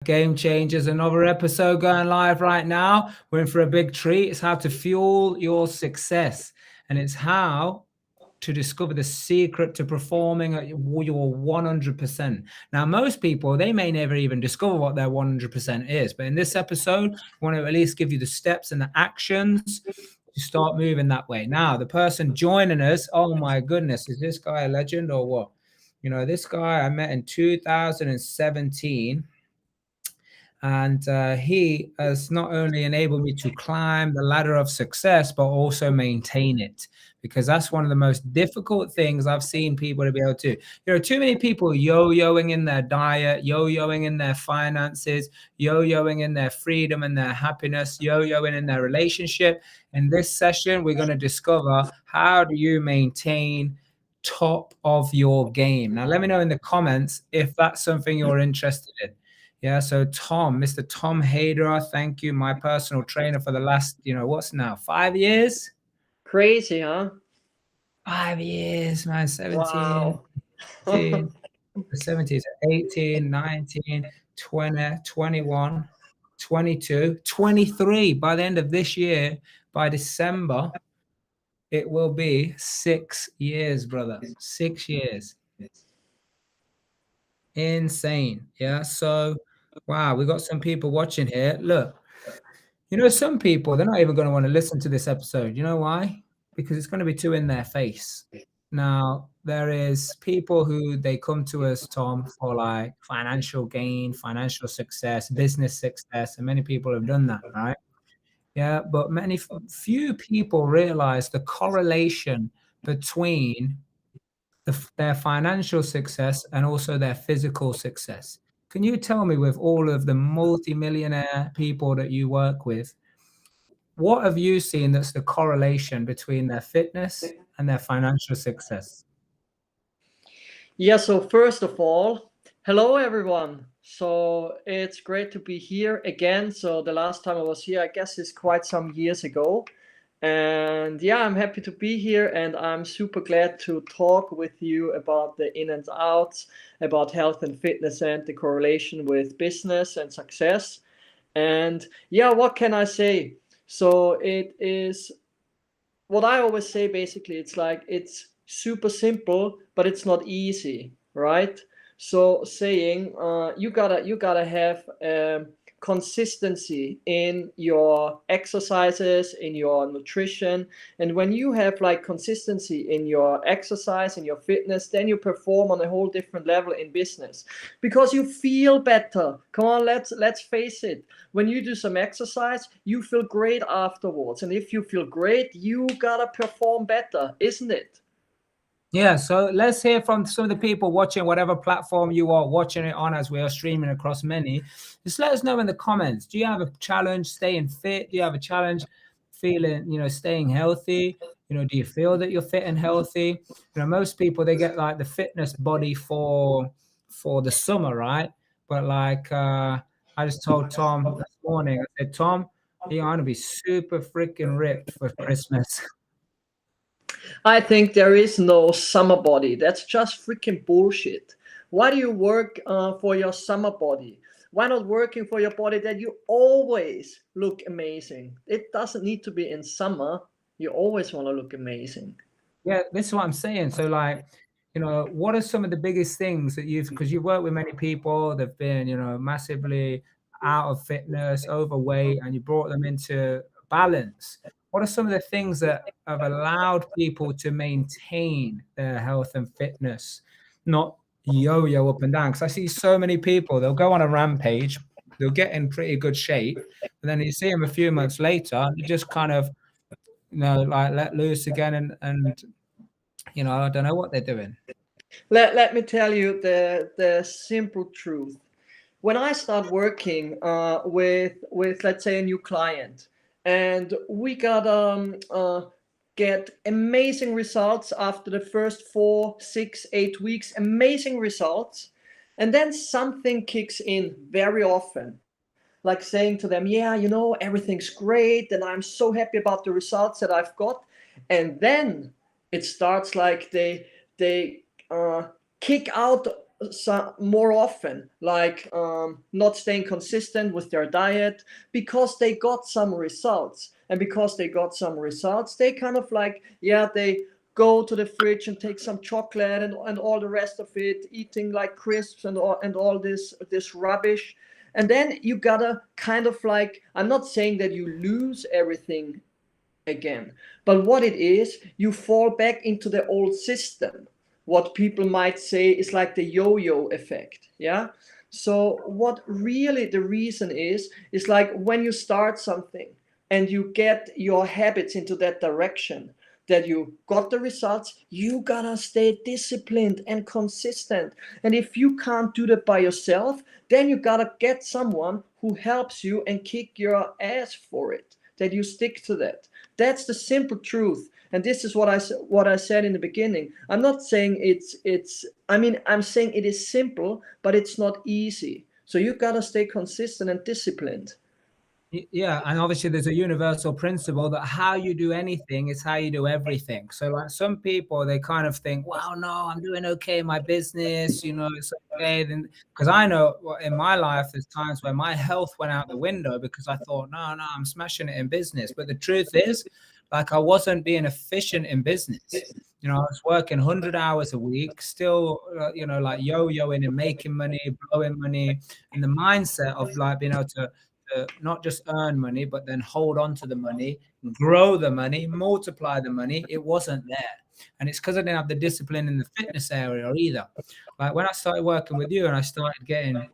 Game Changers, another episode going live right now. We're in for a big treat. It's how to fuel your success, and it's how to discover the secret to performing at your 100%. Now, most people, they may never even discover what their 100% is, but in this episode, we want to at least give you the steps and the actions to start moving that way. Now, the person joining us, oh my goodness, is this guy a legend or what? This guy I met in 2017. And he has not only enabled me to climb the ladder of success, but also maintain it, because that's one of the most difficult things I've seen people to be able to. There are too many people yo-yoing in their diet, yo-yoing in their finances, yo-yoing in their freedom and their happiness, yo-yoing in their relationship. In this session, we're going to discover how do you maintain top of your game. Now, let me know in the comments if that's something you're interested in. Yeah, so Mr. Tom Hader, thank you, my personal trainer for the last, what's now, 5 years? Crazy, huh? 5 years, man, 17, Wow. 18, 17, 18, 19, 20, 21, 22, 23. By the end of this year, by December, it will be 6 years, brother. 6 years. Insane. Yeah, so, wow, we got some people watching here. Look. Some people, they're not even going to want to listen to this episode. You know why? Because it's going to be too in their face. Now, there is people who they come to us, Tom, for like financial gain, financial success, business success, and many people have done that, right? Yeah, but few people realize the correlation between their financial success and also their physical success. Can you tell me, with all of the multi-millionaire people that you work with, what have you seen that's the correlation between their fitness and their financial success? Yeah, so first of all, hello everyone. So it's great to be here again. So the last time I was here, I guess, is quite some years ago. And yeah, I'm happy to be here, and I'm super glad to talk with you about the in and outs, about health and fitness and the correlation with business and success. And yeah, what can I say? So it is what I always say. Basically, it's like it's super simple, but it's not easy, right? So saying you gotta have consistency in your exercises, in your nutrition, and when you have like consistency in your exercise, in your fitness, then you perform on a whole different level in business because you feel better. Come on, let's face it. When you do some exercise, you feel great afterwards, and if you feel great, you gotta perform better, isn't it? Yeah, so let's hear from some of the people watching whatever platform you are watching it on, as we are streaming across many. Just let us know in the comments. Do you have a challenge staying fit? Do you have a challenge feeling, staying healthy? Do you feel that you're fit and healthy? Most people, they get like the fitness body for the summer, right? But like I just told Tom this morning, I said, Tom, you're gonna be super freaking ripped for Christmas. I think there is no summer body. That's just freaking bullshit. Why do you work for your summer body? Why not working for your body that you always look amazing? It doesn't need to be in summer. You always want to look amazing. Yeah, this is what I'm saying. So, like, what are some of the biggest things that because you've worked with many people that've been, massively out of fitness, overweight, and you brought them into balance? What are some of the things that have allowed people to maintain their health and fitness, not yo-yo up and down? Because I see so many people, they'll go on a rampage, they'll get in pretty good shape, but then you see them a few months later, they just kind of, like let loose again, and I don't know what they're doing. Let me tell you the simple truth. When I start working with let's say a new client, and we got get amazing results after the first 4, 6, 8 weeks, amazing results, and then something kicks in very often, like saying to them, yeah, everything's great, and I'm so happy about the results that I've got, and then it starts like they kick out more often, like not staying consistent with their diet because they got some results. And because they got some results, they kind of like, yeah, they go to the fridge and take some chocolate and all the rest of it, eating like crisps and all this rubbish. And then you gotta kind of like, I'm not saying that you lose everything again, but what it is, you fall back into the old system. What people might say is like the yo-yo effect. Yeah. So what really the reason is like when you start something and you get your habits into that direction, that you got the results, you gotta stay disciplined and consistent. And if you can't do that by yourself, then you gotta get someone who helps you and kick your ass for it, that you stick to that. That's the simple truth. And this is what I said in the beginning. I'm not saying it's I mean, I'm saying it is simple, but it's not easy. So you gotta stay consistent and disciplined. Yeah, and obviously there's a universal principle that how you do anything is how you do everything. So like some people, they kind of think, well, no, I'm doing okay in my business, it's okay. Then because I know in my life, there's times where my health went out the window because I thought, no, I'm smashing it in business. But the truth is, like I wasn't being efficient in business. I was working 100 hours a week, still, like yo-yoing and making money, blowing money, and the mindset of like being able to not just earn money, but then hold on to the money, grow the money, multiply the money. It wasn't there. And it's because I didn't have the discipline in the fitness area either. Like when I started working with you and I started getting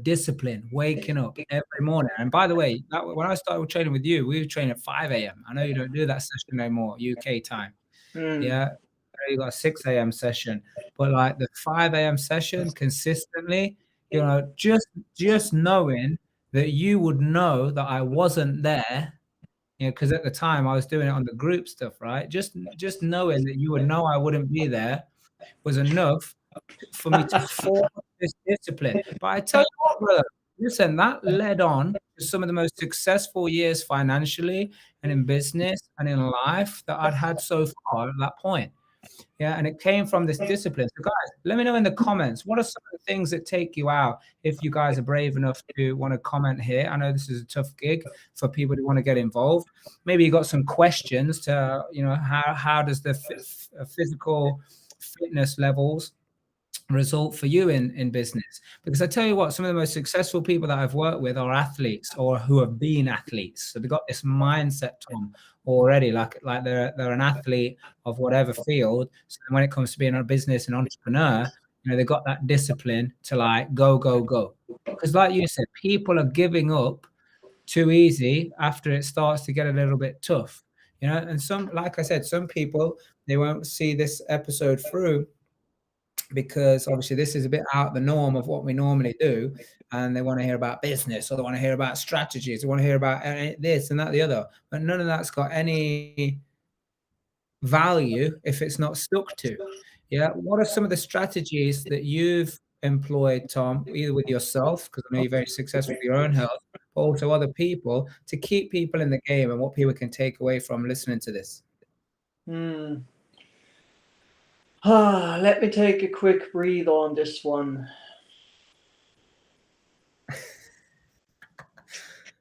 discipline, waking up every morning. And by the way, when I started training with you, we were training at 5 a.m. I know you don't do that session no more, UK time. Mm. Yeah. You got a 6 a.m. session, but like the 5 a.m. session consistently, just knowing that you would know that I wasn't there, because at the time I was doing it on the group stuff, right? Just knowing that you would know I wouldn't be there was enough for me to form this discipline. But I tell you what, brother, listen, that led on to some of the most successful years financially and in business and in life that I'd had so far at that point. Yeah, and it came from this discipline. So, guys, let me know in the comments what are some of the things that take you out if you guys are brave enough to want to comment here. I know this is a tough gig for people who want to get involved. Maybe you got some questions to, how does the physical fitness levels result for you in business? Because I tell you what, some of the most successful people that I've worked with are athletes or who have been athletes. So they've got this mindset, Tom, already, like they're an athlete of whatever field. So when it comes to being a business and entrepreneur, they've got that discipline to like go, go, go. Because like you said, people are giving up too easy after it starts to get a little bit tough. And some, like I said, some people, they won't see this episode through because obviously this is a bit out of the norm of what we normally do, and they want to hear about business, or they want to hear about strategies, they want to hear about this and that, the other, but none of that's got any value if it's not stuck to. Yeah, what are some of the strategies that you've employed, Tom, either with yourself, because I know you're very successful with your own health, but also other people, to keep people in the game, and what people can take away from listening to this? Let me take a quick breathe on this one.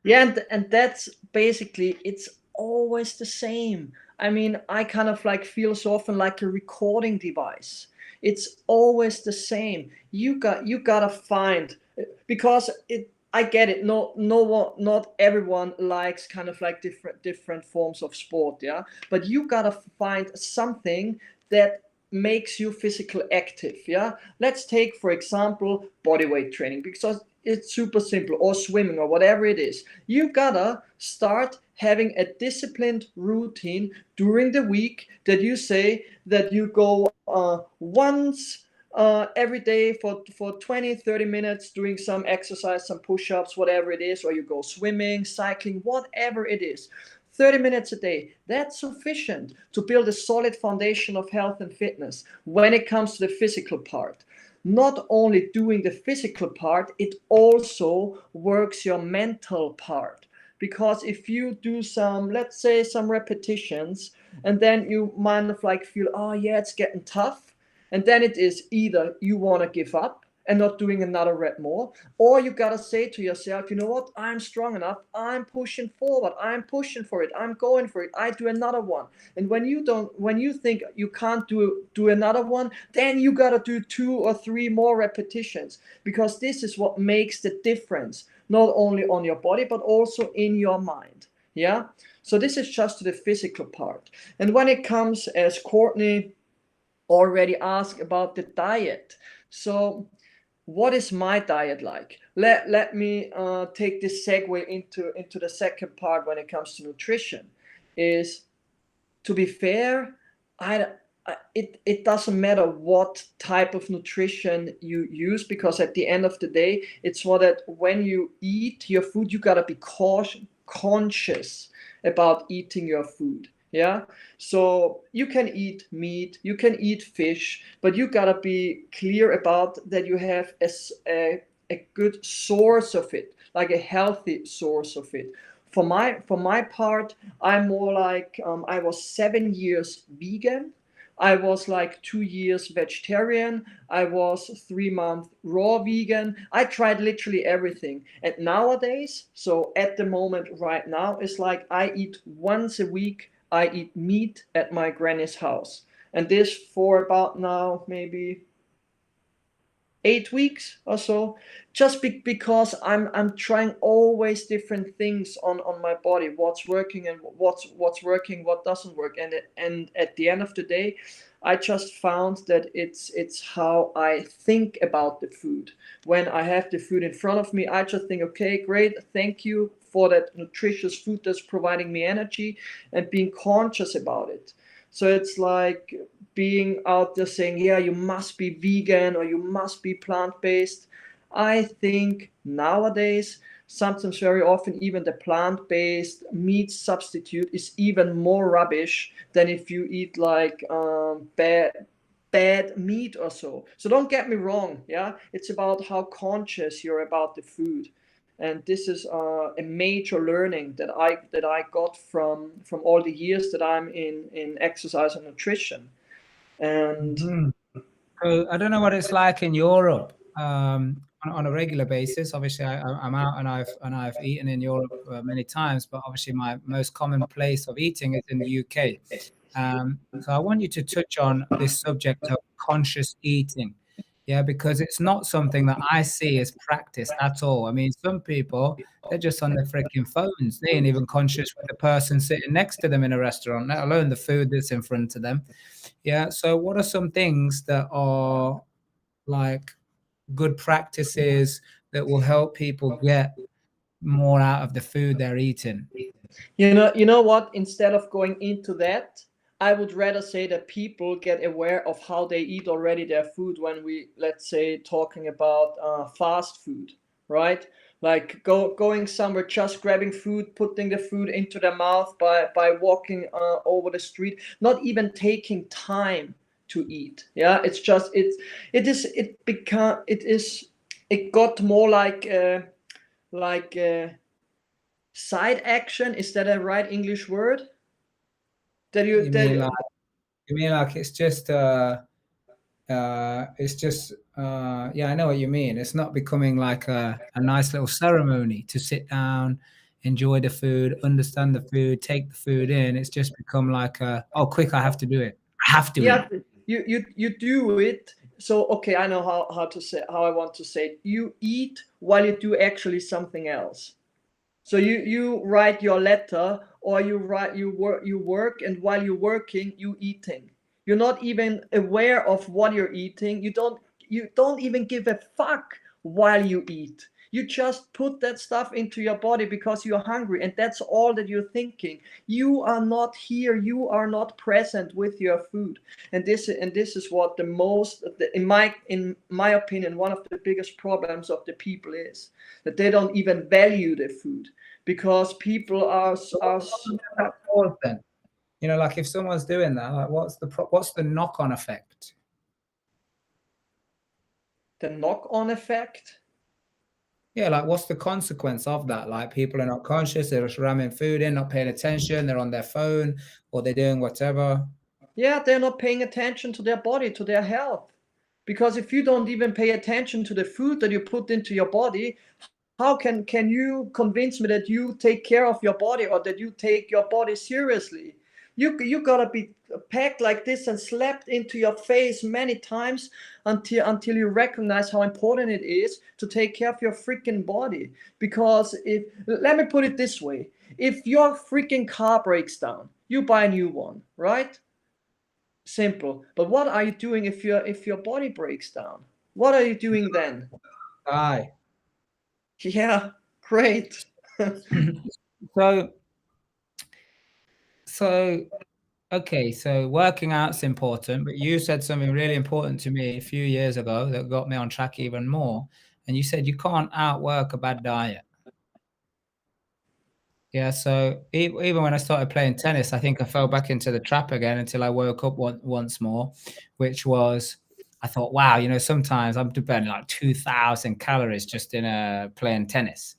Yeah, and that's basically, it's always the same. I mean, I kind of like feel so often like a recording device. It's always the same. You gotta find, because it I get it. No one, not everyone likes kind of like different forms of sport, yeah. But you gotta find something that makes you physical active, yeah. Let's take for example bodyweight training, because it's super simple, or swimming, or whatever it is. You gotta start having a disciplined routine during the week, that you say that you go once every day for 20-30 minutes doing some exercise, some push-ups, whatever it is, or you go swimming, cycling, whatever it is. 30 minutes a day, that's sufficient to build a solid foundation of health and fitness when it comes to the physical part. Not only doing the physical part, it also works your mental part. Because if you do some, let's say, some repetitions, and then you might of like feel, oh yeah, it's getting tough, And then it is either you want to give up and not doing another rep more, or you got to say to yourself, you know what, I'm strong enough, I'm pushing forward, I'm pushing for it, I'm going for it, I do another one. And when you think you can't do another one, then you got to do 2 or 3 more repetitions, because this is what makes the difference, not only on your body but also in your mind. Yeah, so this is just the physical part. And when it comes, as Courtney already asked about the diet, so what is my diet like? Let me take this segue into the second part. When it comes to nutrition, is, to be fair, it doesn't matter what type of nutrition you use, because at the end of the day, it's what that when you eat your food, you gotta be conscious about eating your food. Yeah, so you can eat meat, you can eat fish, but you gotta be clear about that you have a good source of it, like a healthy source of it. For my part, I'm more like, I was 7 years vegan. I was like 2 years vegetarian. I was 3 months raw vegan. I tried literally everything. And nowadays, so at the moment right now, it's like I eat once a week. I eat meat at my granny's house. And this for about now maybe 8 weeks or so, just because I'm trying always different things on my body, what's working and what's working, what doesn't work. And at the end of the day, I just found that it's how I think about the food. When I have the food in front of me, I just think, okay, great, thank you for that nutritious food that's providing me energy, and being conscious about it. So it's like being out there saying, yeah, you must be vegan or you must be plant-based. I think nowadays, sometimes very often, even the plant-based meat substitute is even more rubbish than if you eat like bad meat or so. So don't get me wrong, yeah, it's about how conscious you're about the food. And this is a major learning that I got from all the years that I'm in exercise and nutrition. And Mhm. So I don't know what it's like in Europe on a regular basis. Obviously, I'm out and I've eaten in Europe many times, but obviously my most common place of eating is in the UK. So I want you to touch on this subject of conscious eating. Yeah, because it's not something that I see as practice at all. I mean, some people, they're just on their freaking phones. They ain't even conscious with the person sitting next to them in a restaurant, let alone the food that's in front of them. Yeah. So what are some things that are like good practices that will help people get more out of the food they're eating? you know what? Instead of going into that, I would rather say that people get aware of how they eat already their food, when we, let's say, talking about fast food, right? Like going somewhere, just grabbing food, putting the food into their mouth by walking over the street, not even taking time to eat. Yeah, it's just it got more like side action. Is that a right English word? That you You mean that like it's just yeah, I know what you mean. It's not becoming like a nice little ceremony to sit down, enjoy the food, understand the food, take the food in. It's just become like oh, quick, I have to do it. I have to Yeah, eat. you do it. So okay, I know how I want to say it. You eat while you do actually something else. So you write your letter, or you work, and while you're working, you eating. You're not even aware of what you're eating. You don't even give a fuck while you eat. You just put that stuff into your body because you're hungry, and that's all that you're thinking. You are not here. You are not present with your food. And this is what the most, in my opinion, one of the biggest problems of the people is that they don't even value the food, because people are Then, like if someone's doing that, like what's the knock-on effect? the knock-on effect. Yeah, like what's the consequence of that? Like people are not conscious, they're just ramming food in, not paying attention, they're on their phone or they're doing whatever. Yeah, they're not paying attention to their body, to their health. Because if you don't even pay attention to the food that you put into your body, how can you convince me that you take care of your body or that you take your body seriously? You gotta be packed like this and slapped into your face many times until you recognize how important it is to take care of your freaking body. Because if, let me put it this way, if your freaking car breaks down, you buy a new one, right? Simple. But what are you doing if your body breaks down? What are you doing then? Die. Yeah, great. So, so okay, so working out's important, but you said something really important to me a few years ago that got me on track even more. And you said you can't outwork a bad diet. Yeah, so even when I started playing tennis, I think I fell back into the trap again until I woke up once more, which was I thought, wow, sometimes I'm burning like 2,000 calories just in playing tennis,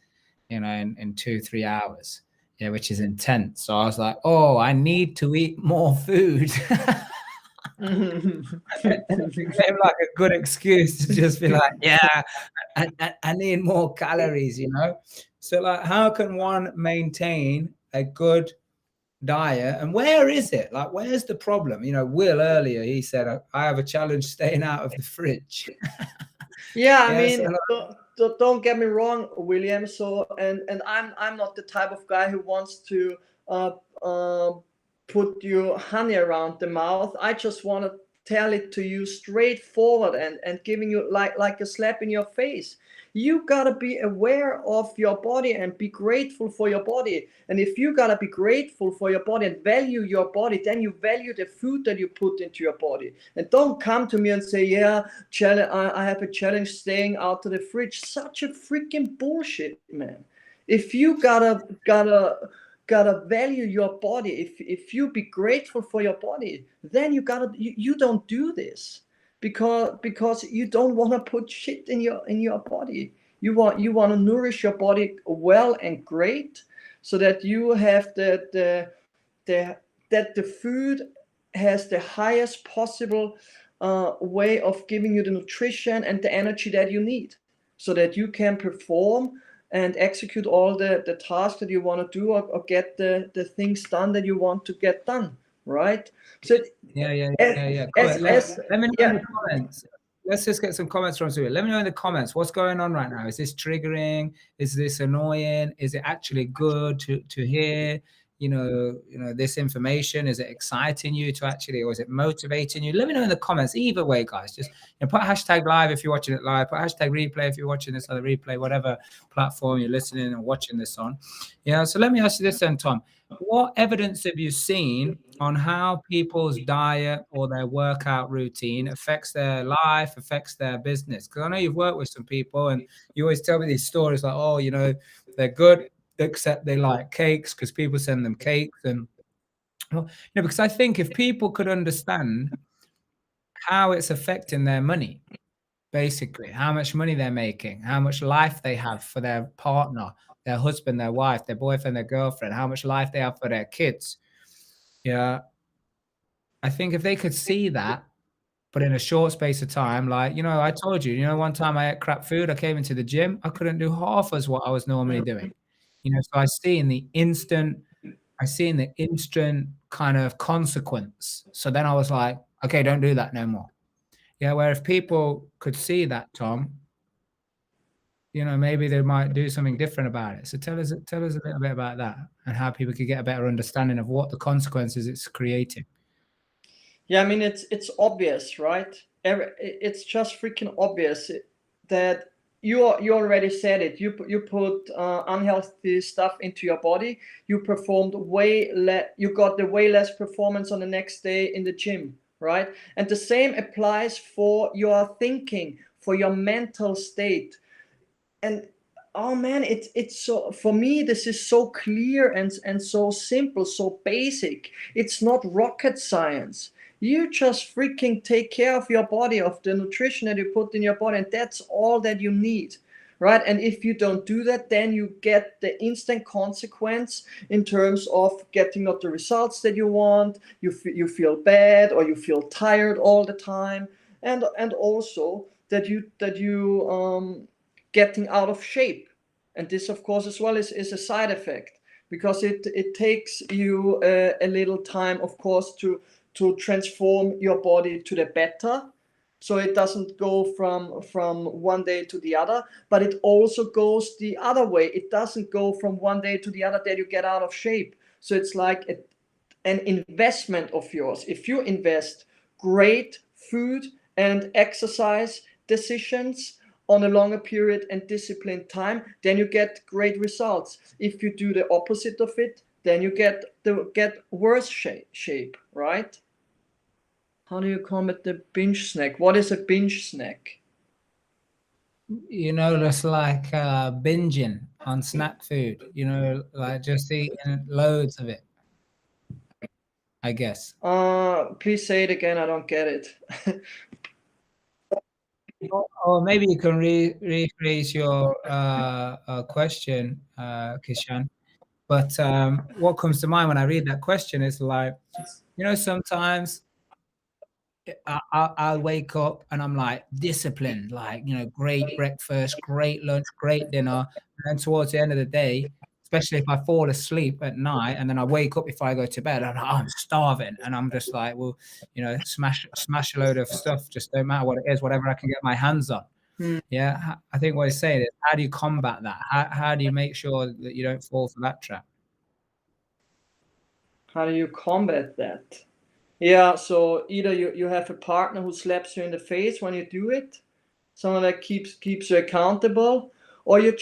in 2, 3 hours, yeah, which is intense. So I was like, oh, I need to eat more food. And it became like a good excuse to just be like, yeah, I need more calories. So like, how can one maintain a good diet, and where is it? Like, where's the problem? Will earlier, he said, I have a challenge staying out of the fridge. Yeah, I Yeah, so mean, like, don't get me wrong, William. So, and I'm not the type of guy who wants to uh, uh, put you honey around the mouth. I just want to tell it to you straightforward and giving you like a slap in your face. You gotta be aware of your body and be grateful for your body. And if you gotta be grateful for your body and value your body, then you value the food that you put into your body. And don't come to me and say, yeah, I have a challenge staying out of the fridge. Such a freaking bullshit, man. If you gotta value your body, if you be grateful for your body, then you don't do this because you don't want to put shit in your body. You want to nourish your body well and great, so that you have the that the food has the highest possible way of giving you the nutrition and the energy that you need, so that you can perform and execute all the tasks that you want to do, or get the things done that you want to get done, right? So yeah. Cool. Let me know in yeah. the comments. Let's just get some comments from you. Let me know in the comments what's going on right now. Is this triggering? Is this annoying? Is it actually good to hear? This information. Is it exciting you to actually, or is it motivating you? Let me know in the comments. Either way, guys, just put hashtag live if you're watching it live. Put hashtag replay if you're watching this on the replay, whatever platform you're listening and watching this on. Yeah. So let me ask you this then, Tom. What evidence have you seen on how people's diet or their workout routine affects their life, affects their business? Because I know you've worked with some people and you always tell me these stories like, oh, they're good, except they like cakes because people send them cakes. And, because I think if people could understand how it's affecting their money, basically, how much money they're making, how much life they have for their partner, their husband, their wife, their boyfriend, their girlfriend, how much life they have for their kids. Yeah. I think if they could see that, but in a short space of time, like, I told you, one time I ate crap food, I came into the gym, I couldn't do half as what I was normally doing. So I see in the instant kind of consequence. So then I was like, okay, don't do that no more. Yeah, where if people could see that, Tom, maybe they might do something different about it. So tell us a little bit about that and how people could get a better understanding of what the consequences it's creating. Yeah, I mean, it's obvious, right? It's just freaking obvious that you already said it. You put unhealthy stuff into your body. You performed way less. You got the way less performance on the next day in the gym, right? And the same applies for your thinking, for your mental state. And oh man, it's so, for me this is so clear and so simple, so basic. It's not rocket science. You just freaking take care of your body, of the nutrition that you put in your body, and that's all that you need. right? And if you don't do that, then you get the instant consequence in terms of getting not the results that you want. You feel bad, or you feel tired all the time, and also that you getting out of shape. And this, of course, as well is a side effect, because it takes you a little time, of course, to transform your body to the better. So it doesn't go from one day to the other, but it also goes the other way. It doesn't go from one day to the other that you get out of shape. So it's like an investment of yours. If you invest great food and exercise decisions on a longer period and disciplined time, then you get great results. If you do the opposite of it, then you get worse shape, right? How do you combat the binge snack? What is a binge snack? Just like binging on snack food, like just eating loads of it, I guess. Please say it again. I don't get it. Or maybe you can rephrase your question, Kishan. But what comes to mind when I read that question is like, sometimes I'll wake up and I'm like disciplined, like, great breakfast, great lunch, great dinner. And then towards the end of the day, especially if I fall asleep at night and then I wake up before I go to bed, I'm like, "Oh, I'm starving." And I'm just like, well, smash a load of stuff, just don't matter what it is, whatever I can get my hands on. Yeah. I think what he's saying is, how do you combat that? How do you make sure that you don't fall for that trap? How do you combat that? Yeah, so either you have a partner who slaps you in the face when you do it, someone that keeps you accountable, or you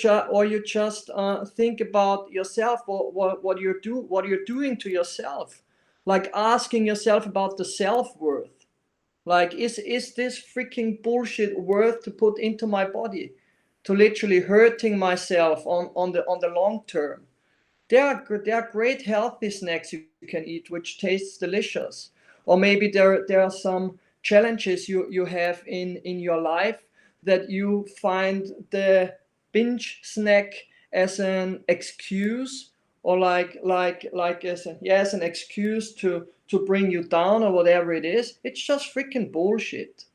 just think about yourself, what you're doing to yourself, like asking yourself about the self-worth. Like, is this freaking bullshit worth to put into my body, to literally hurting myself on the long term? There are great healthy snacks you can eat which tastes delicious. Or maybe there are some challenges you have in your life, that you find the binge snack as an excuse, or like as an excuse to bring you down, or whatever it is. It's just freaking bullshit.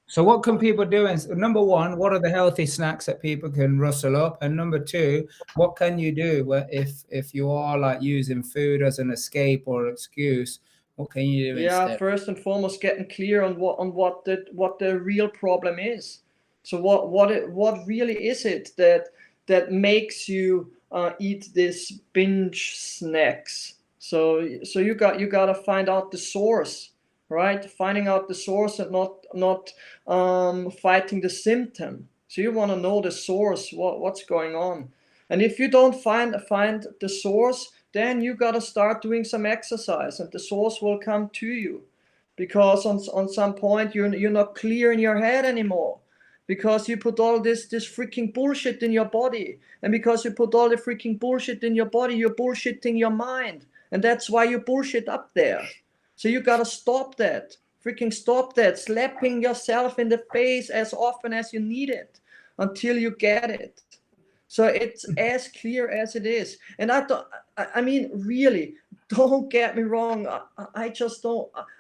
So what can people do? And number one, what are the healthy snacks that people can rustle up? And number two, what can you do if you are like using food as an escape or excuse? What can you do Yeah, instead? first and foremost, getting clear on what the real problem is. So what really is it that makes you eat this binge snacks? So you gotta find out the source, right? Finding out the source, and not fighting the symptom. So you want to know the source, what's going on. And if you don't find the source, then you got to start doing some exercise, and the source will come to you. Because on some point you're not clear in your head anymore, because you put all this freaking bullshit in your body. And because you put all the freaking bullshit in your body, you're bullshitting your mind, and that's why you bullshit up there. So you got to stop that. Freaking stop that slapping yourself in the face as often as you need it, until you get it. So it's as clear as it is. And I mean, really, don't get me wrong. I just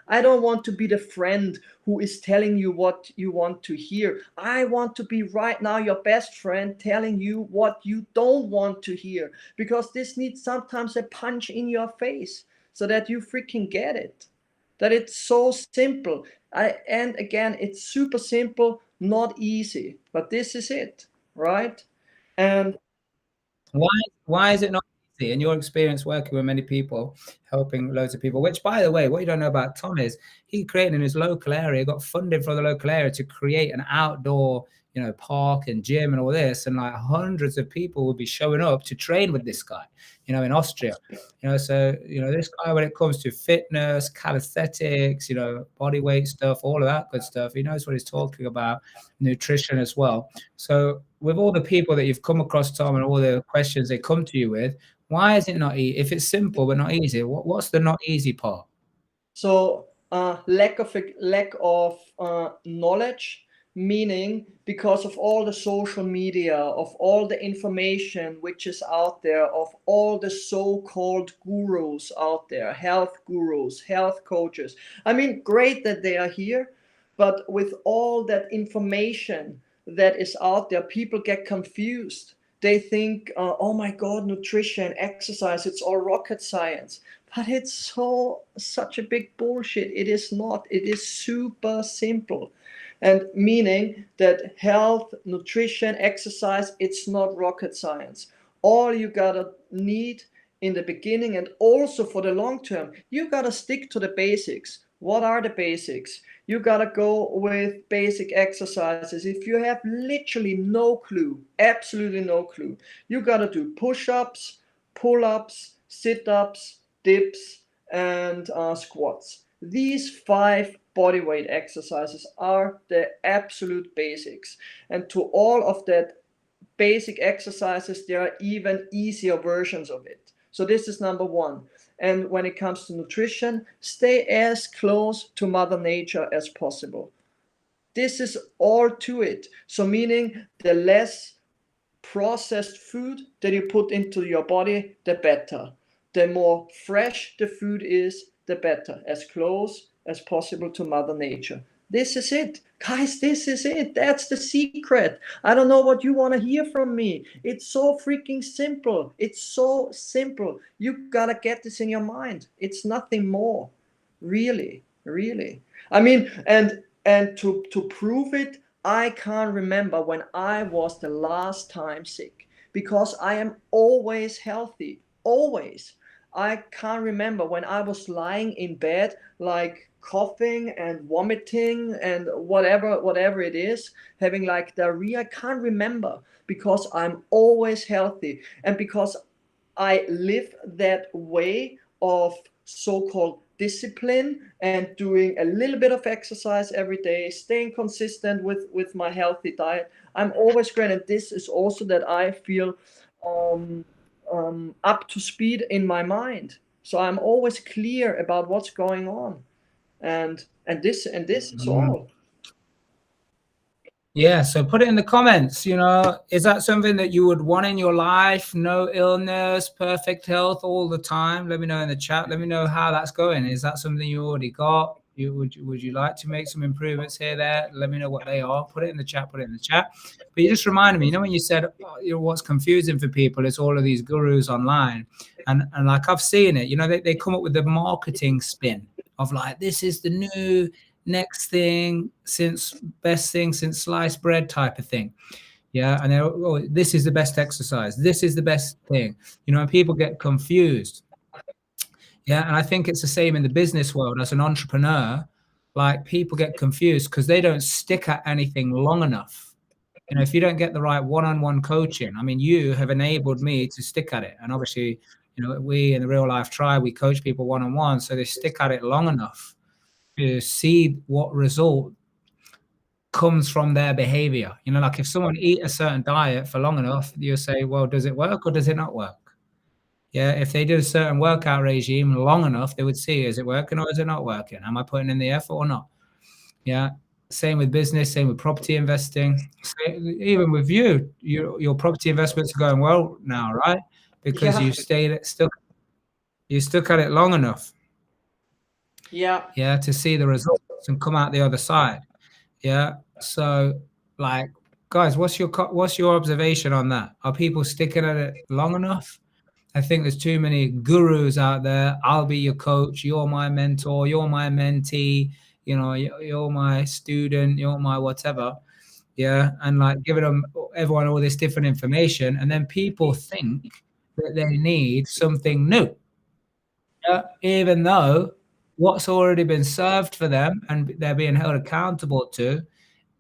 I don't want to be the friend who is telling you what you want to hear. I want to be right now your best friend, telling you what you don't want to hear, because this needs sometimes a punch in your face, so that you freaking get it. That it's so simple. And again, it's super simple, not easy, but this is it, right? And Why why is it not easy in your experience working with many people, helping loads of people? Which, by the way, what you don't know about Tom is he created in his local area, got funded from the local area to create an outdoor, park and gym and all this, and like hundreds of people would be showing up to train with this guy, in Austria. So this guy, when it comes to fitness, calisthenics, body weight stuff, all of that good stuff, he knows what he's talking about, nutrition as well. So with all the people that you've come across, Tom, and all the questions they come to you with, why is it not easy? If it's simple but not easy, what's the not easy part? so lack of knowledge, meaning because of all the social media, of all the information which is out there, of all the so-called gurus out there, health gurus, health coaches. I mean, great that they are here, but with all that information that is out there, people get confused. They think, oh my God, nutrition, exercise, it's all rocket science. But it's such a big bullshit. It is not. It is super simple. And meaning that health, nutrition, exercise, it's not rocket science. All you gotta need in the beginning and also for the long term, you gotta stick to the basics. What are the basics? You gotta go with basic exercises. If you have literally no clue, absolutely no clue, you gotta do push-ups, pull-ups, sit-ups, dips, and squats. These 5 bodyweight exercises are the absolute basics. And to all of that basic exercises, there are even easier versions of it. So this is number 1. And when it comes to nutrition, stay as close to Mother Nature as possible. This is all to it. So meaning the less processed food that you put into your body, the better. The more fresh the food is, the better. As close as possible to Mother Nature. This is it. Guys, this is it. That's the secret. I don't know what you want to hear from me. It's so freaking simple. It's so simple. You gotta get this in your mind. It's nothing more. Really, really. I mean, and to prove it, I can't remember when I was the last time sick because I am always healthy. Always. I can't remember when I was lying in bed like coughing and vomiting and whatever it is, having like diarrhea. I can't remember because I'm always healthy and because I live that way of so-called discipline and doing a little bit of exercise every day, staying consistent with my healthy diet. I'm always great, and this is also that I feel up to speed in my mind. So I'm always clear about what's going on, and this is all. Yeah, so put it in the comments. Is that something that you would want in your life? No illness, perfect health all the time? Let me know in the chat. Let me know how that's going. Is that something you already got? Would you like to make some improvements here, there? Let me know what they are. Put it in the chat. Put it in the chat. But you just reminded me, when you said, what's confusing for people is all of these gurus online. And like I've seen it, they come up with the marketing spin of like, this is the new next thing best thing since sliced bread type of thing. Yeah. And this is the best exercise. This is the best thing, and people get confused. Yeah. And I think it's the same in the business world as an entrepreneur. Like people get confused because they don't stick at anything long enough. If you don't get the right one-on-one coaching, I mean, you have enabled me to stick at it. And obviously, we in the Real Life Tribe, we coach people one-on-one. So they stick at it long enough to see what result comes from their behavior. Like if someone eat a certain diet for long enough, you'll say, well, does it work or does it not work? Yeah. If they did a certain workout regime long enough, they would see, is it working or is it not working? Am I putting in the effort or not? Yeah. Same with business, same with property investing. Even with your property investments are going well now, right? Because you stuck at it long enough. Yeah. To see the results and come out the other side. Yeah. So, like, guys, what's your observation on that? Are people sticking at it long enough? I think there's too many gurus out there. I'll be your coach. You're my mentor. You're my mentee. You're my student. You're my whatever. Yeah. And like giving everyone all this different information. And then people think that they need something new. Yeah. Even though what's already been served for them and they're being held accountable to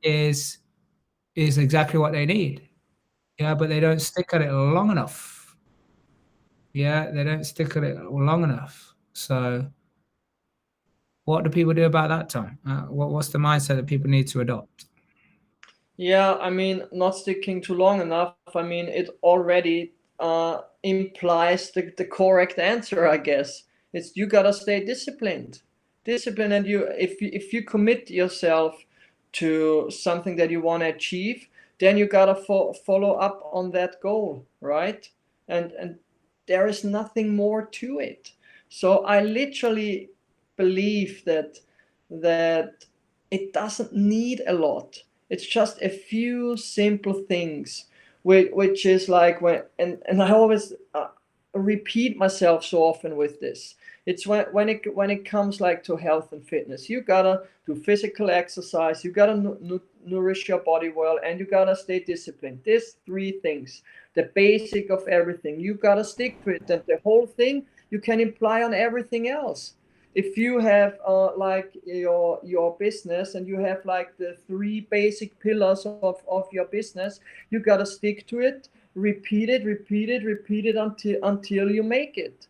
is exactly what they need. Yeah, but they don't stick at it long enough. Yeah, they don't stick at it long enough. So what do people do about that, Tom? What's the mindset that people need to adopt? Yeah, I mean, not sticking too long enough. I mean, it already implies the correct answer, I guess. You gotta stay disciplined, and if you commit yourself to something that you want to achieve, then you gotta follow up on that goal, right? And there is nothing more to it. So I literally believe that it doesn't need a lot. It's just a few simple things, which is like and I always repeat myself so often with this. It's when it comes like to health and fitness, you gotta do physical exercise, you gotta nourish your body well, and you gotta stay disciplined. These three things, the basic of everything, you gotta stick to it, and the whole thing you can imply on everything else. If you have like your business, and you have like the three basic pillars of your business, you gotta stick to it, repeat it, repeat it, repeat it until you make it,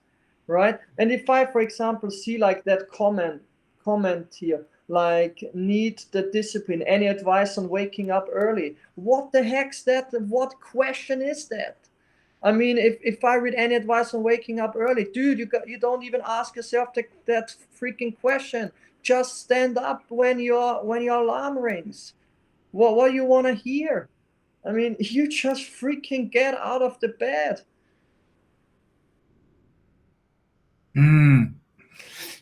right? And if I, for example, see like that comment here, like, need the discipline, any advice on waking up early? What the heck's that? What question is that? I mean, if I read any advice on waking up early, dude, you don't even ask yourself that freaking question. Just stand up when your alarm rings. What do you want to hear? I mean, you just freaking get out of the bed. Mm.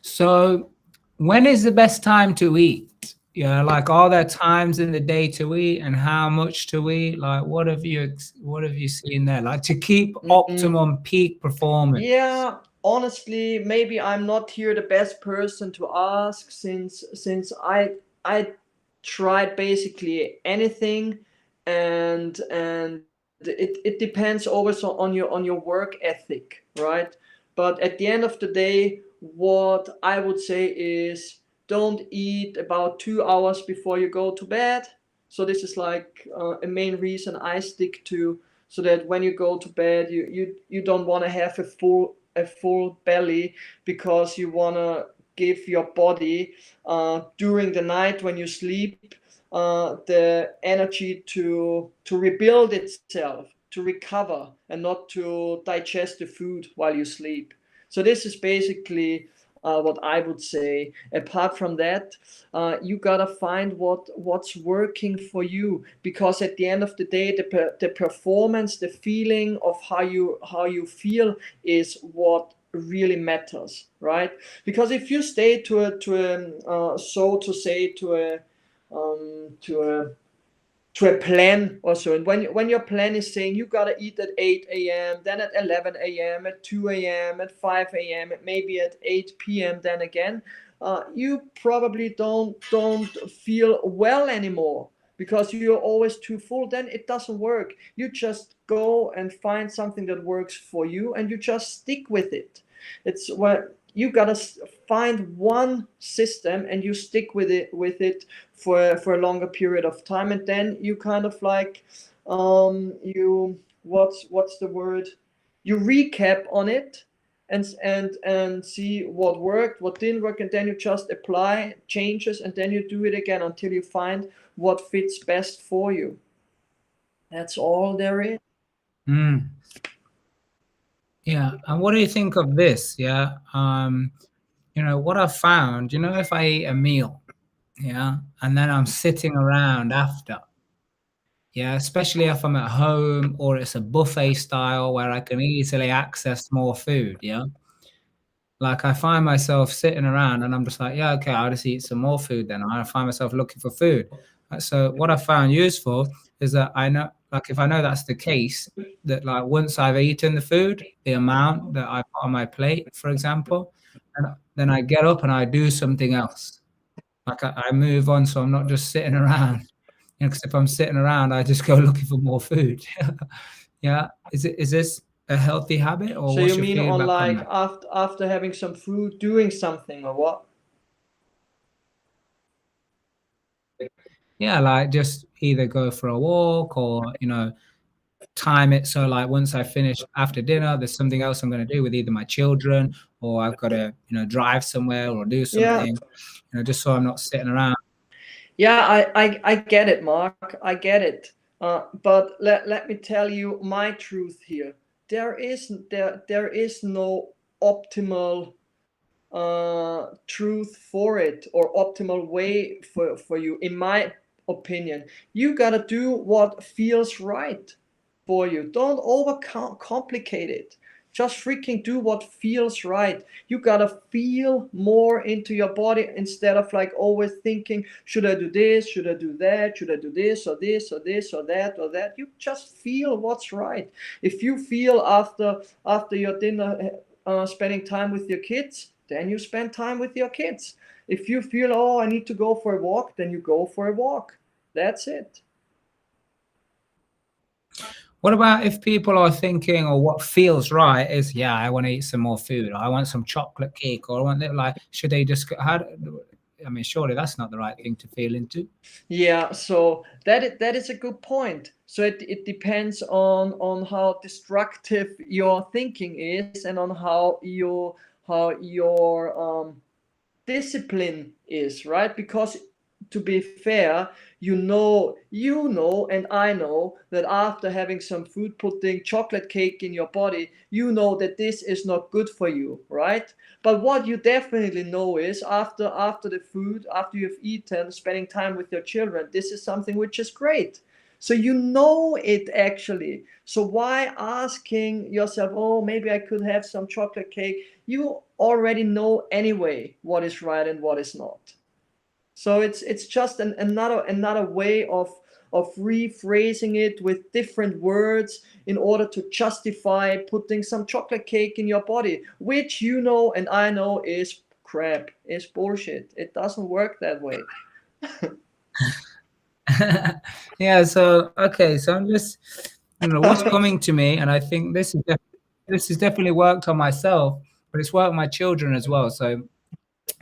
So, when is the best time to eat? Yeah, like are there times in the day to eat, and how much to eat? Like, what have you seen there? Like to keep Mm, optimum peak performance. yeah, honestly, maybe I'm not here the best person to ask, since I tried basically anything, and it depends always on your work ethic, right? But at the end of the day, what I would say is, don't eat about 2 hours before you go to bed. So this is like a main reason I stick to, so that when you go to bed, you don't want to have a full belly, because you want to give your body during the night when you sleep the energy to rebuild itself, to recover, and not to digest the food while you sleep. So this is basically what I would say. Apart from that, you gotta find what's working for you, because at the end of the day, the performance, the feeling of how you feel is what really matters, right? Because if you stay to a so to say um, to a to a plan also. And when your plan is saying you gotta eat at 8 a.m., then at 11 a.m., at 2 a.m., at 5 a.m., maybe at 8 p.m., then again, you probably don't feel well anymore, because you're always too full. Then it doesn't work. You just go and find something that works for you, and you just stick with it. It's what you gotta find one system, and you stick with it for a longer period of time, and then you kind of like you what's the word, you recap on it, and see what worked, what didn't work, and then you just apply changes, and then you do it again until you find what fits best for you. That's all there is. Mm. Yeah, and what do you think of this? Yeah, what I found, if I eat a meal, yeah, and then I'm sitting around after, yeah, especially if I'm at home or it's a buffet style where I can easily access more food, yeah. Like I find myself sitting around and I'm just like, yeah, okay, I'll just eat some more food then. I find myself looking for food. So what I found useful is that I know, like if I know that's the case, that like once I've eaten the food, the amount that I put on my plate, for example, and then I get up and I do something else. Like I move on, so I'm not just sitting around. Because if I'm sitting around, I just go looking for more food. Yeah. Is this a healthy habit, or So you what's your mean on feedback on like that? after having some food, doing something, or what? Yeah, like just either go for a walk or, time it so like once I finish after dinner, there's something else I'm going to do with either my children or I've got to, drive somewhere or do Yeah. something, just so I'm not sitting around. Yeah, I get it, Mark. I get it. But let me tell you my truth here. There is no optimal truth for it, or optimal way for you. opinion. You gotta do what feels right for you. Don't over complicate it. Just freaking do what feels right. You gotta feel more into your body instead of like always thinking, should I do this? Should I do that? Should I do this or this or this or that or that? You just feel what's right. If you feel after your dinner spending time with your kids, then you spend time with your kids. If you feel, oh, I need to go for a walk, then you go for a walk. That's it. What about if people are thinking, or what feels right is, yeah, I want to eat some more food, or I want some chocolate cake, or I want it, like, should they just, I mean, surely that's not the right thing to feel into. Yeah, so that is a good point. So it depends on how destructive your thinking is and on how your discipline is, right? Because to be fair, you know, and I know that after having some food putting chocolate cake in your body, you know that this is not good for you, right? But what you definitely know is after the food, after you've eaten, spending time with your children, this is something which is great. So you know it actually. So why asking yourself, oh, maybe I could have some chocolate cake? You already know anyway what is right and what is not. So it's just another way of rephrasing it with different words in order to justify putting some chocolate cake in your body, which you know and I know is crap, is bullshit. It doesn't work that way. Yeah, so okay, so I'm just, what's coming to me, and I think this has definitely worked on myself, but it's worked on my children as well. So,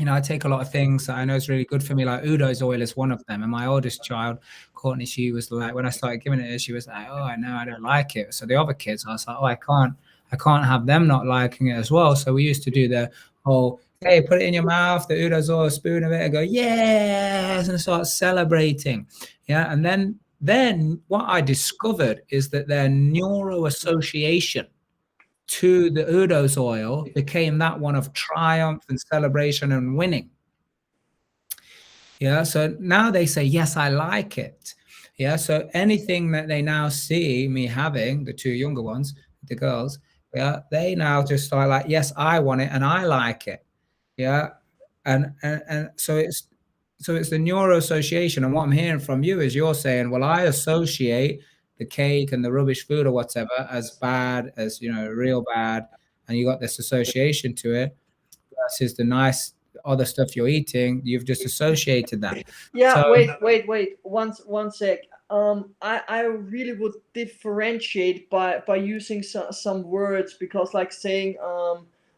I take a lot of things that I know is really good for me, like Udo's oil is one of them. And my oldest child, Courtney, she was like, when I started giving it to her, she was like, oh, I know, I don't like it. So the other kids, I was like, oh, I can't have them not liking it as well. So we used to do the whole, hey, put it in your mouth, the Udo's oil, spoon of it, and go, yes, and start celebrating. Yeah. And then what I discovered is that their neuro association to the Udo's oil became that one of triumph and celebration and winning. Yeah. So now they say, yes, I like it. Yeah. So anything that they now see me having, the two younger ones, the girls, yeah, they now just start like, yes, I want it and I like it. Yeah. And so it's the neuro association. And what I'm hearing from you is you're saying, well, I associate the cake and the rubbish food or whatever as bad, as real bad, and you got this association to it versus the nice other stuff you're eating. You've just associated that. Yeah, So wait. One sec. I really would differentiate by using some words because like saying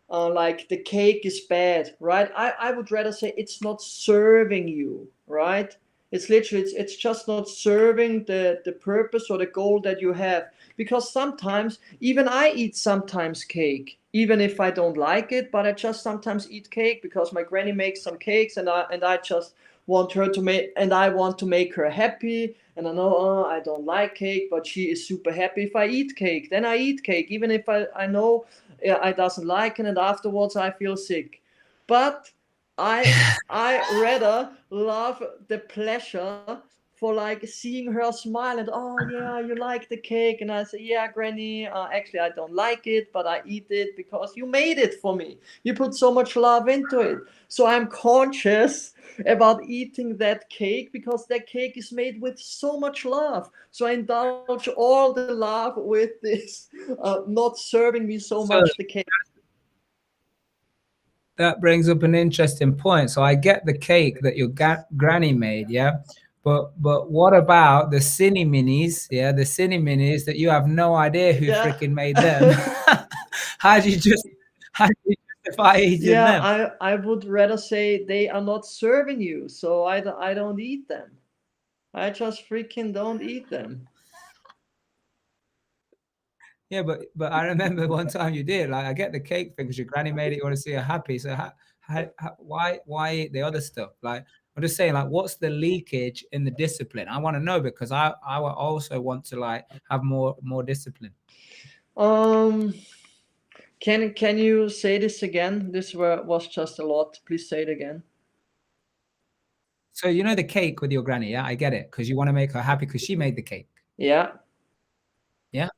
like the cake is bad, right? I would rather say it's not serving you, right? It's literally it's just not serving the purpose or the goal that you have. Because sometimes even I eat sometimes cake, even if I don't like it, but I just sometimes eat cake because my granny makes some cakes and I just want her to make and I want to make her happy and I know I don't like cake but she is super happy if I eat cake, then I eat cake even if I know I doesn't like it and afterwards I feel sick. But I rather love the pleasure for like seeing her smile and oh yeah you like the cake and I say yeah granny actually I don't like it but I eat it because you made it for me, you put so much love into it. So I'm conscious about eating that cake because that cake is made with so much love. So I indulge all the love with this not serving me so so much the cake. that brings up an interesting point. So I get the cake that your granny made, yeah. But what about the cine minis? Yeah, the cine minis that you have no idea who Yeah. freaking made them. how do you just how do you justify eating Yeah, them? I would rather say they are not serving you, so I don't eat them. I just freaking don't eat them. Yeah, but I remember one time you did. Like, I get the cake thing because your granny made it. You want to see her happy. So why eat the other stuff? Like, I'm just saying, like, what's the leakage in the discipline? I want to know because I will also want to like have more discipline. Um, can you say this again? This was just a lot. Please say it again. So you know the cake with your granny, yeah? I get it, because you want to make her happy because she made the cake. Yeah. Yeah.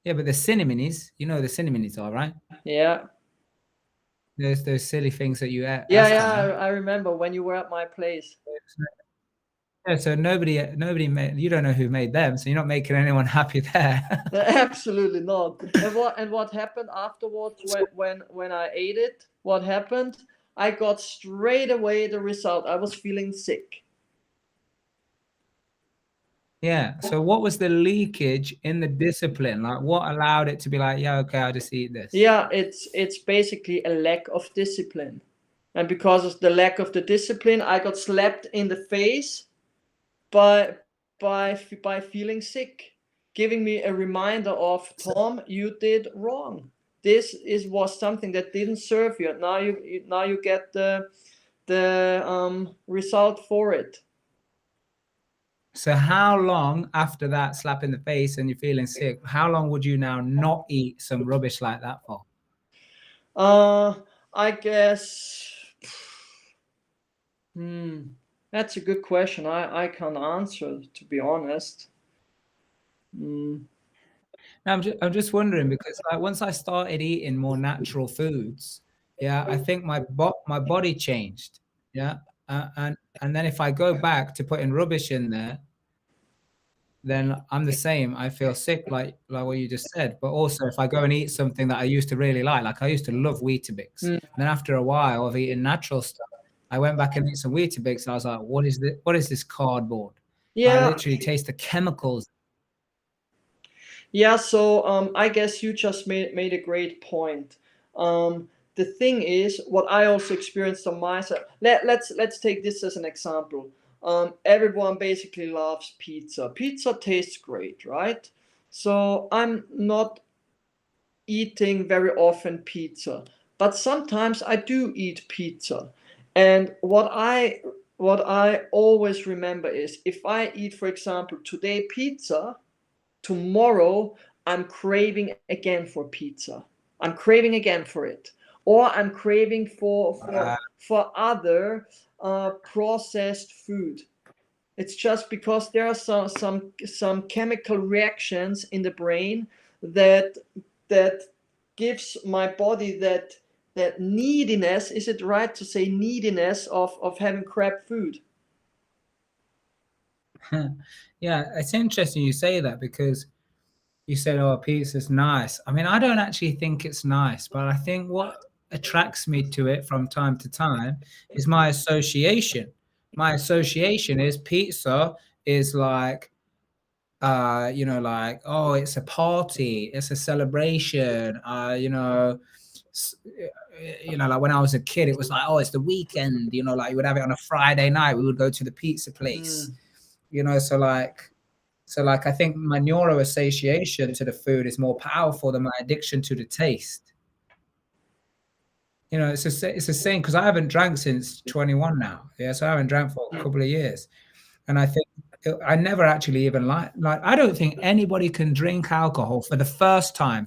Yeah, but the cinnamonies, you know the cinnamonies are, right? Yeah. There's those silly things that you Yeah, ask her, yeah, yeah? I remember when you were at my place. Yeah, so nobody made, you don't know who made them, so you're not making anyone happy there. Absolutely not. And what happened afterwards when I ate it? What happened? I got straight away the result. I was feeling sick. Yeah. So what was the leakage in the discipline? Like what allowed it to be like, yeah, okay, I'll just eat this. Yeah, it's basically a lack of discipline. And because of the lack of the discipline, I got slapped in the face by by feeling sick, giving me a reminder of, Tom, you did wrong. This is was something that didn't serve you. Now you get the result for it. So how long after that slap in the face and you're feeling sick, how long would you now not eat some rubbish like that for? Uh, I guess. Hmm, that's a good question. I can't answer, to be honest. Hmm. Now, I'm just wondering because like once I started eating more natural foods, yeah, I think my body changed. Yeah. And then if I go back to putting rubbish in there, then I'm the same. I feel sick, like what you just said. But also, if I go and eat something that I used to really like I used to love Weetabix. Hmm. And then after a while of eating natural stuff, I went back and ate some Weetabix. And I was like, what is this? What is this cardboard? Like, I Yeah, literally taste the chemicals. yeah. So I guess you just made a great point. The thing is, what I also experienced on myself. Let's take this as an example. Everyone basically loves pizza. Pizza tastes great, right? So I'm not eating very often pizza, but sometimes I do eat pizza. And what I always remember is, if I eat, for example, today pizza, tomorrow I'm craving again for pizza. I'm craving again for it, or I'm craving for other processed food. It's just because there are some chemical reactions in the brain that that gives my body that neediness. Is it right to say neediness of having crap food? Yeah, it's interesting you say that because you said, "Oh, pizza's nice." I mean, I don't actually think it's nice, but I think what attracts me to it from time to time is my association. My association is pizza is like, like, oh, it's a party, it's a celebration. Like when I was a kid, it was like, oh, it's the weekend. Like you would have it on a Friday night. We would go to the pizza place. Mm. So like I think my neuro association to the food is more powerful than my addiction to the taste. It's the same because I haven't drank since 21 now. Yeah, so I haven't drank for a couple of years, and I think I never actually even like I don't think anybody can drink alcohol for the first time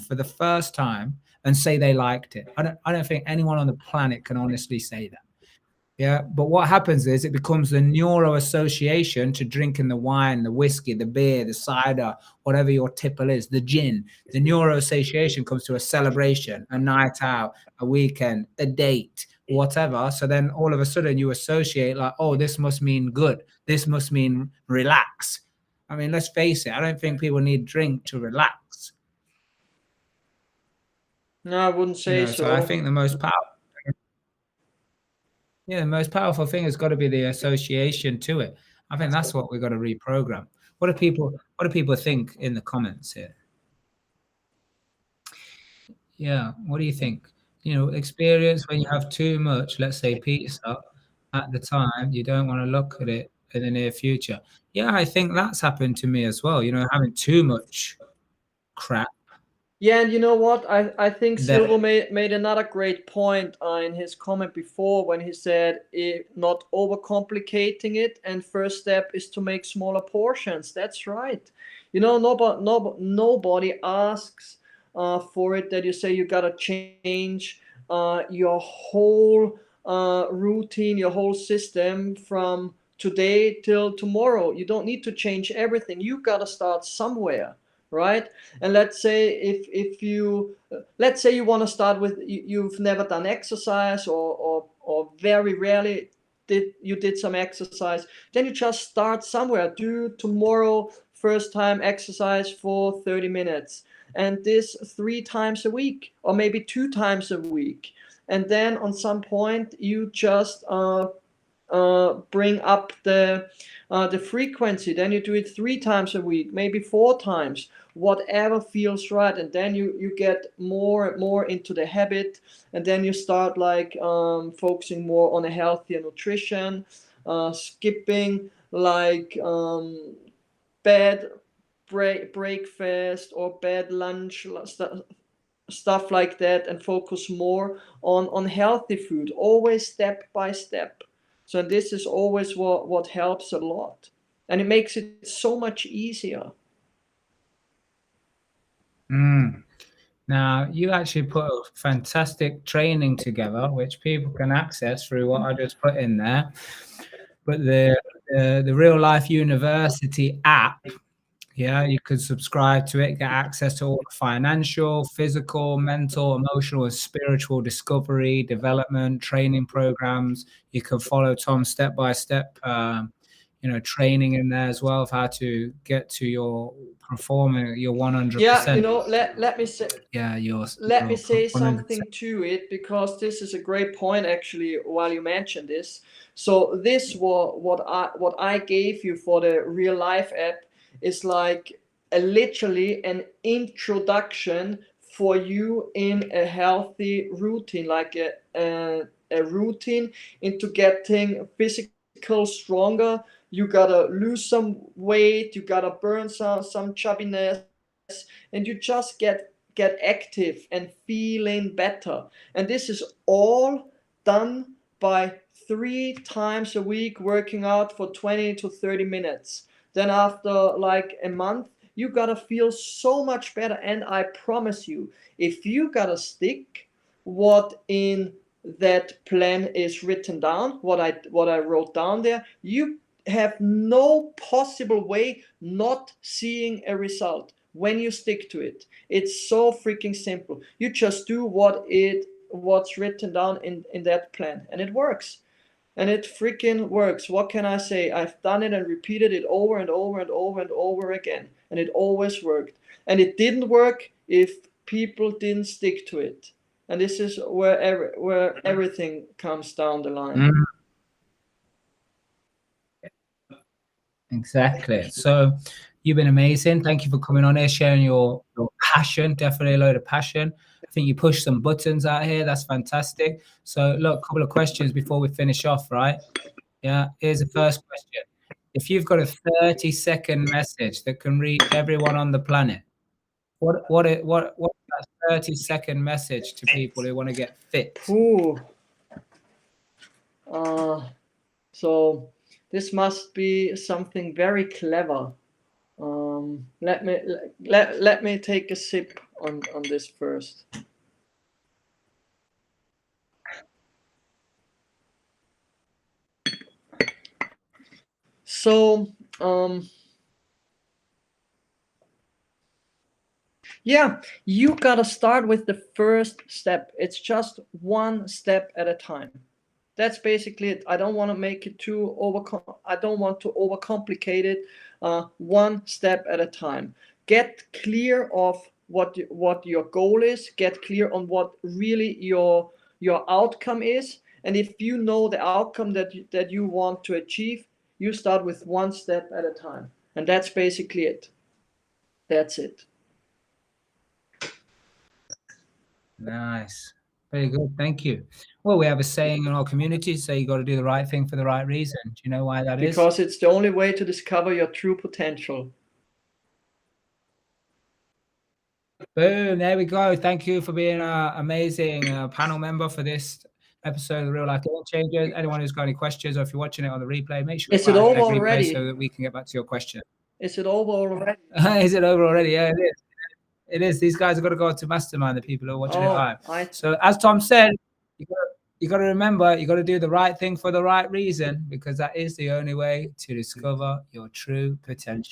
and say they liked it. I don't think anyone on the planet can honestly say that. Yeah, but what happens is it becomes the neuro association to drinking the wine, the whiskey, the beer, the cider, whatever your tipple is, the gin. The neuro association comes to a celebration, a night out, a weekend, a date, whatever. So then all of a sudden you associate like, oh, this must mean good. This must mean relax. I mean, let's face it, I don't think people need drink to relax. No, I wouldn't say So I so. think the most powerful thing has got to be the association to it. I think that's what we've got to reprogram. What do people think in the comments here? Yeah, what do you think? Experience when you have too much, let's say pizza, at the time, you don't want to look at it in the near future. Yeah, I think that's happened to me as well. Having too much crap Yeah, and you know what? I think Silvo that made another great point in his comment before, when he said, not overcomplicating it, and first step is to make smaller portions. That's right. Nobody asks for it, that you say you gotta change your whole routine, your whole system from today till tomorrow. You don't need to change everything. You got to start somewhere, right? And let's say if you let's say you want to start with, you've never done exercise, or very rarely did some exercise, then you just start somewhere. Do tomorrow first time exercise for 30 minutes, and this 3 times a week, or maybe 2 times a week. And then on some point you just bring up the frequency. Then you do it 3 times a week, maybe 4 times, whatever feels right. And then you get more and more into the habit, and then you start like focusing more on a healthier nutrition, skipping like bad breakfast or bad lunch, stuff like that, and focus more on healthy food, always step by step. So this is always what helps a lot, and it makes it so much easier. Now, you actually put a fantastic training together, which people can access through what I just put in there. But the Real Life University app, yeah, you could subscribe to it, get access to all the financial, physical, mental, emotional, and spiritual discovery, development, training programs. You can follow Tom's step by step, training in there as well of how to get to your performing your 100%. Yeah, let me say, yeah, let me say 100%. something to it, because this is a great point actually while you mentioned this. So this what I gave you for the Real Life app is like literally an introduction for you in a healthy routine, like a routine into getting physical stronger. You gotta lose some weight, you gotta burn some chubbiness, and you just get active and feeling better. And this is all done by 3 times a week, working out for 20 to 30 minutes. Then after like a month, you gotta feel so much better. And I promise you, if you gotta stick what in that plan is written down, what I wrote down there, you have no possible way not seeing a result when you stick to it. It's so freaking simple. You just do what's written down in that plan, and it works. And it freaking works. What can I say? I've done it and repeated it over and over and over and over again, and it always worked. And it didn't work if people didn't stick to it. And this is where everything comes down the line. Exactly. So you've been amazing. Thank you for coming on here, sharing your passion. Definitely a load of passion. I think you pushed some buttons out here. That's fantastic. So look, a couple of questions before we finish off, right? Yeah. Here's the first question. If you've got a 30-second message that can reach everyone on the planet, what's that 30-second message to people who want to get fit? Ooh. So this must be something very clever. Let me take a sip on this first. So yeah, you gotta start with the first step. It's just one step at a time. That's basically it. I don't want to make it I don't want to overcomplicate it. One step at a time. Get clear of what your goal is. Get clear on what really your outcome is. And if you know the outcome that you want to achieve, you start with one step at a time. And that's basically it. That's it. Nice. Very good. Thank you. Well, we have a saying in our community, so you got to do the right thing for the right reason. Do you know why that is? Because it's the only way to discover your true potential. Boom. There we go. Thank you for being an amazing panel member for this episode of the Real Life Gamechangers. Anyone who's got any questions, or if you're watching it on the replay, make sure Is it over already? so that we can get back to your question. Is it over already? Is it over already? Yeah, it is. It is. These guys have got to go to mastermind, the people who are watching it live. So as Tom said, you got to remember, you got to do the right thing for the right reason, because that is the only way to discover your true potential.